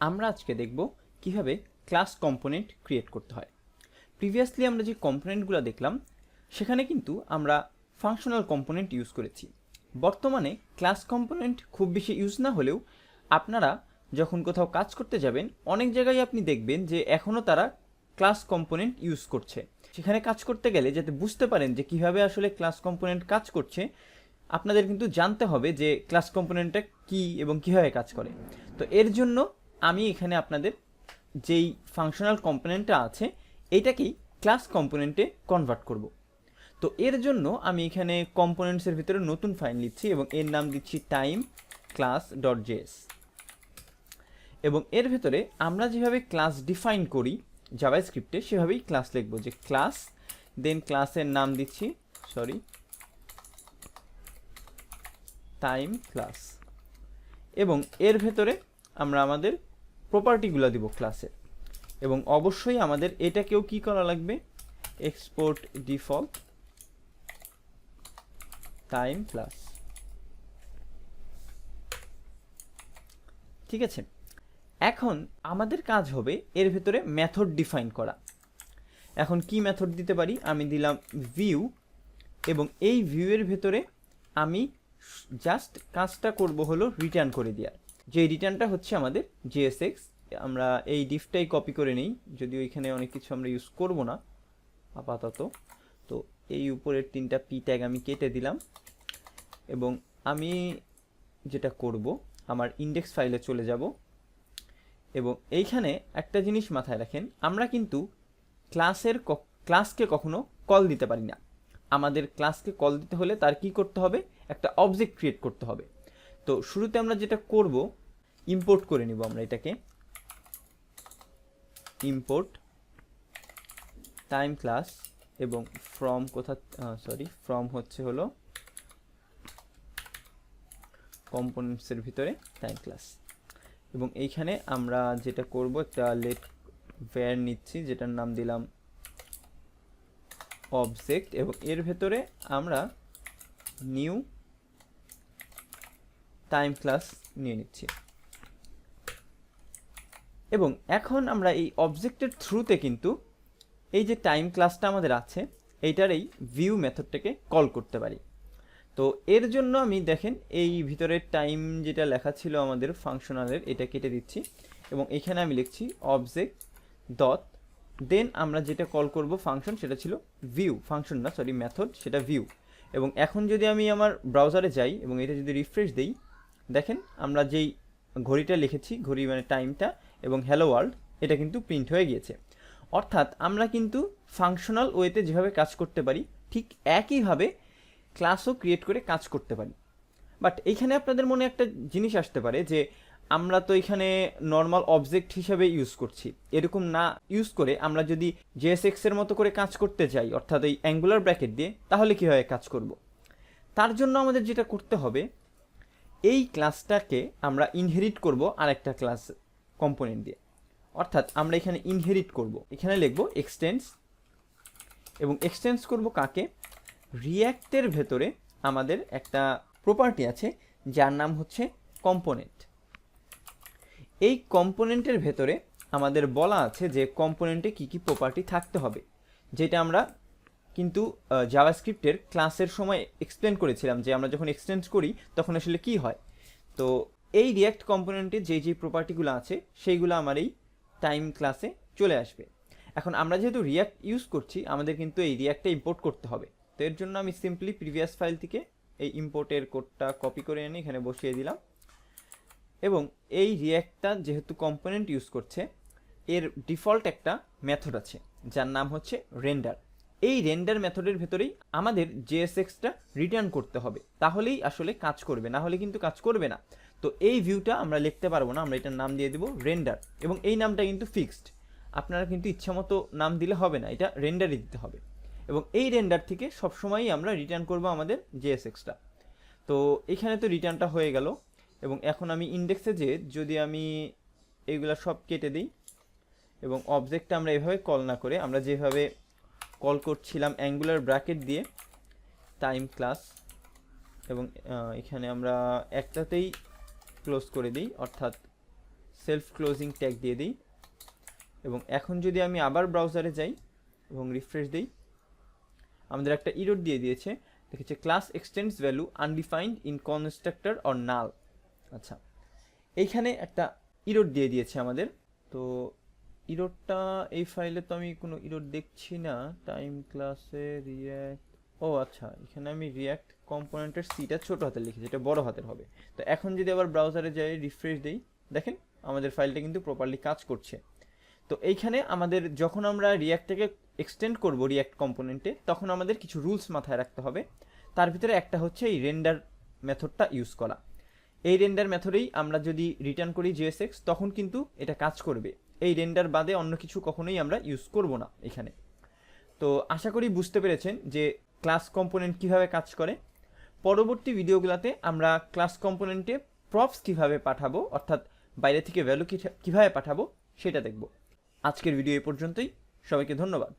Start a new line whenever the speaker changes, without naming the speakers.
আমরা আজকে দেখব কিভাবে ক্লাস কম্পোনেন্ট ক্রিয়েট করতে হয়। প্রিভিয়াসলি আমরা যে কম্পোনেন্টগুলো দেখলাম সেখানে কিন্তু আমরা ফাংশনাল কম্পোনেন্ট ইউজ করেছি। বর্তমানে ক্লাস কম্পোনেন্ট খুব বেশি ইউজ না হলেও আপনারা যখন কোথাও কাজ করতে যাবেন অনেক জায়গায় আপনি দেখবেন যে এখনও তারা ক্লাস কম্পোনেন্ট ইউজ করছে। সেখানে কাজ করতে গেলে যাতে বুঝতে পারেন যে কিভাবে আসলে ক্লাস কম্পোনেন্ট কাজ করছে, আপনাদের কিন্তু জানতে হবে যে ক্লাস কম্পোনেন্টটা কী এবং কীভাবে কাজ করে। তো এর জন্য আমি এখানে আপনাদের যেই ফাংশনাল কম্পোনেন্টটা আছে এইটাকেই ক্লাস কম্পোনেন্টে কনভার্ট করব। তো এর জন্য আমি এখানে কম্পোনেন্টসের ভিতরে নতুন ফাইল নিচ্ছি এবং এর নাম দিচ্ছি টাইম ক্লাস ডট জেএস। এবং এর ভেতরে আমরা যেভাবে ক্লাস ডিফাইন করি জাভাস্ক্রিপ্টে সেভাবেই ক্লাস লিখব, যে ক্লাস দেন ক্লাসের নাম দিচ্ছি টাইম ক্লাস। এবং এর ভেতরে আমরা আমাদের প্রপার্টিগুলো দিব ক্লাসের, এবং অবশ্যই আমাদের এটাকেও কি করা লাগবে, এক্সপোর্ট ডিফল্ট টাইম ক্লাস। ঠিক আছে, এখন আমাদের কাজ হবে এর ভেতরে মেথড ডিফাইন করা। এখন কি মেথড দিতে পারি, আমি দিলাম ভিউ, এবং এই ভিউয়ের ভেতরে আমি জাস্ট কাজটা করব হলো রিটার্ন করে দেওয়ার, যে রিটার্নটা হচ্ছে আমাদের জেএসএক্স। আমরা এই ডিফটাই কপি করে নিই, যদিও এখানে অনেক কিছু আমরা ইউজ করব না আপাতত। তো এই উপরের 3টা পি ট্যাগ আমি কেটে দিলাম, এবং আমি যেটা করব আমার ইন্ডেক্স ফাইলে চলে যাব, এবং এইখানে একটা জিনিস মাথায় রাখেন, আমরা কিন্তু ক্লাসকে কখনো কল দিতে পারি না। আমাদের ক্লাসকে কল দিতে হলে তার কি করতে হবে, একটা অবজেক্ট ক্রিয়েট করতে হবে। তো শুরুতে আমরা যেটা করব, ইম্পোর্ট করে নিব আমরা এটাকে, ইম্পোর্ট টাইম ক্লাস, এবং ফ্রম ফ্রম হচ্ছে হলো কম্পোনেন্টসের ভিতরে টাইম ক্লাস। এবং এইখানে আমরা যেটা করব, একটা লেট ভ্যার নিচ্ছি যেটার নাম দিলাম অবজেক্ট, এবং এর ভেতরে আমরা নিউ টাইম ক্লাস নিয়ে নিচ্ছি। এবং এখন আমরা এই অবজেক্টের থ্রুতে কিন্তু এই যে টাইম ক্লাসটা আমাদের আছে এইটার এই ভিউ মেথডটাকে কল করতে পারি। তো এর জন্য আমি দেখেন এই ভিতরে টাইম যেটা লেখা ছিল আমাদের ফাংশনালের, এটা কেটে দিচ্ছি, এবং এখানে আমি লিখছি অবজেক্ট ডট, দেন আমরা যেটা কল করব ফাংশন সেটা ছিল ভিউ, ফাংশন না মেথড, সেটা ভিউ। এবং এখন যদি আমি আমার ব্রাউজারে যাই এবং এটা যদি রিফ্রেশ দেই, দেখেন আমরা যেই ঘড়িটা লিখেছি, ঘড়ি মানে টাইমটা, এবং হ্যালো ওয়ার্ল্ড, এটা কিন্তু প্রিন্ট হয়ে গিয়েছে। অর্থাৎ আমরা কিন্তু ফাংশনাল ওয়েতে যেভাবে কাজ করতে পারি ঠিক একইভাবে ক্লাসও ক্রিয়েট করে কাজ করতে পারি। বাট এইখানে আপনাদের মনে একটা জিনিস আসতে পারে যে আমরা তো এখানে নর্মাল অবজেক্ট হিসাবে ইউজ করছি, এরকম না ইউজ করে আমরা যদি জেএসএক্স এর মতো করে কাজ করতে যাই, অর্থাৎ এই অ্যাঙ্গুলার ব্র্যাকেট দিয়ে, তাহলে কীভাবে কাজ করব। তার জন্য আমাদের যেটা করতে হবে, এই ক্লাসটাকে আমরা ইনহেরিট করব আরেকটা ক্লাস কম্পোনেন্ট দিয়ে। অর্থাৎ আমরা এখানে ইনহেরিট করব, এখানে লিখব এক্সটেন্স, এবং এক্সটেন্স করব কাকে, রিঅ্যাক্টের ভেতরে আমাদের একটা প্রপার্টি আছে যার নাম হচ্ছে কম্পোনেন্ট। এই কম্পোনেন্টের ভেতরে আমাদের বলা আছে যে কম্পোনেন্টে কী কী প্রপার্টি থাকতে হবে, যেটা আমরা কিন্তু জাভাস্ক্রিপ্টের ক্লাসের সময় এক্সপ্লেন করেছিলাম যে আমরা যখন এক্সটেন্স করি তখন আসলে কি হয়। তো এই রিঅ্যাক্ট কম্পোনেন্টে যে প্রপার্টিগুলো আছে সেইগুলো আমার এই টাইম ক্লাসে চলে আসবে। এখন আমরা যেহেতু রিঅ্যাক্ট ইউজ করছি, আমাদের কিন্তু এই রিঅ্যাক্টটা ইম্পোর্ট করতে হবে। তো এর জন্য আমি সিম্পলি প্রিভিয়াস ফাইল থেকে এই ইম্পোর্টের কোডটা কপি করে এনে এখানে বসিয়ে দিলাম, এবং এই রিঅ্যাক্টটা যেহেতু কম্পোনেন্ট ইউজ করছে, এর ডিফল্ট একটা মেথড আছে যার নাম হচ্ছে রেন্ডার। এই রেন্ডার মেথডের ভেতরেই আমাদের জেএসএক্সটা রিটার্ন করতে হবে, তাহলেই আসলে কাজ করবে, না হলে কিন্তু কাজ করবে না। তো এই ভিউটা আমরা লিখতে পারবো না, আমরা এটার নাম দিয়ে দেবো রেন্ডার, এবং এই নামটা কিন্তু ফিক্সড, আপনারা কিন্তু ইচ্ছামতো নাম দিলে হবে না, এটা রেন্ডারই দিতে হবে। এবং এই রেন্ডার থেকে সবসময়ই আমরা রিটার্ন করব আমাদের জেএসএক্সটা। তো এখানে তো রিটার্নটা হয়ে গেল, এবং এখন আমি ইন্ডেক্সে যে যদি আমি এইগুলা সব কেটে দিই, এবং অবজেক্টটা আমরা এভাবে কল না করে আমরা যেভাবে কল করছিলাম অ্যাঙ্গুলার ব্র্যাকেট দিয়ে টাইম ক্লাস, এবং এখানে আমরা একটাতেই ক্লোজ করে দিই, অর্থাৎ সেলফ ক্লোজিং ট্যাগ দিয়ে দিই এবং এখন যদি আমি আবার ব্রাউজারে যাই এবং রিফ্রেশ দিই, আমাদের একটা ইরর দিয়ে দিয়েছে, দেখেছে class extends value undefined in constructor or null. আচ্ছা, এইখানে একটা ইরর দিয়ে দিয়েছে আমাদের। তো ইররটা এই ফাইলে তো আমি কোনো ইরর দেখছি না। টাইম ক্লাসে রিয়্যাক্ট, ও আচ্ছা, এখানে আমি রিয়্যাক্ট কম্পোনেন্টের সিটা ছোট হাতে লিখেছি, এটা বড় হাতের হবে। তো এখন যদি আবার ব্রাউজারে যাই রিফ্রেশ দিই, দেখেন আমাদের ফাইলটা কিন্তু প্রপারলি কাজ করছে। তো এইখানে আমাদের যখন আমরা রিয়্যাক্টটাকে এক্সটেন্ড করব রিয়্যাক্ট কম্পোনেন্টে, তখন আমাদের কিছু রুলস মাথায় রাখতে হবে। তার ভিতরে একটা হচ্ছে এই রেন্ডার মেথডটা ইউজ করা। এই রেন্ডার মেথডেই আমরা যদি রিটার্ন করি JSX, তখন কিন্তু এটা কাজ করবে। এই রেন্ডার বাদে অন্য কিছু কখনোই আমরা ইউজ করব না এখানে। তো আশা করি বুঝতে পেরেছেন যে ক্লাস কম্পোনেন্ট কিভাবে কাজ করে। পরবর্তী ভিডিওগুলোতে আমরা ক্লাস কম্পোনেন্টে প্রপস কিভাবে পাঠাবো, অর্থাৎ বাইরে থেকে ভ্যালু কিভাবে পাঠাবো সেটা দেখব। আজকের ভিডিও এই পর্যন্তই। সবাইকে ধন্যবাদ।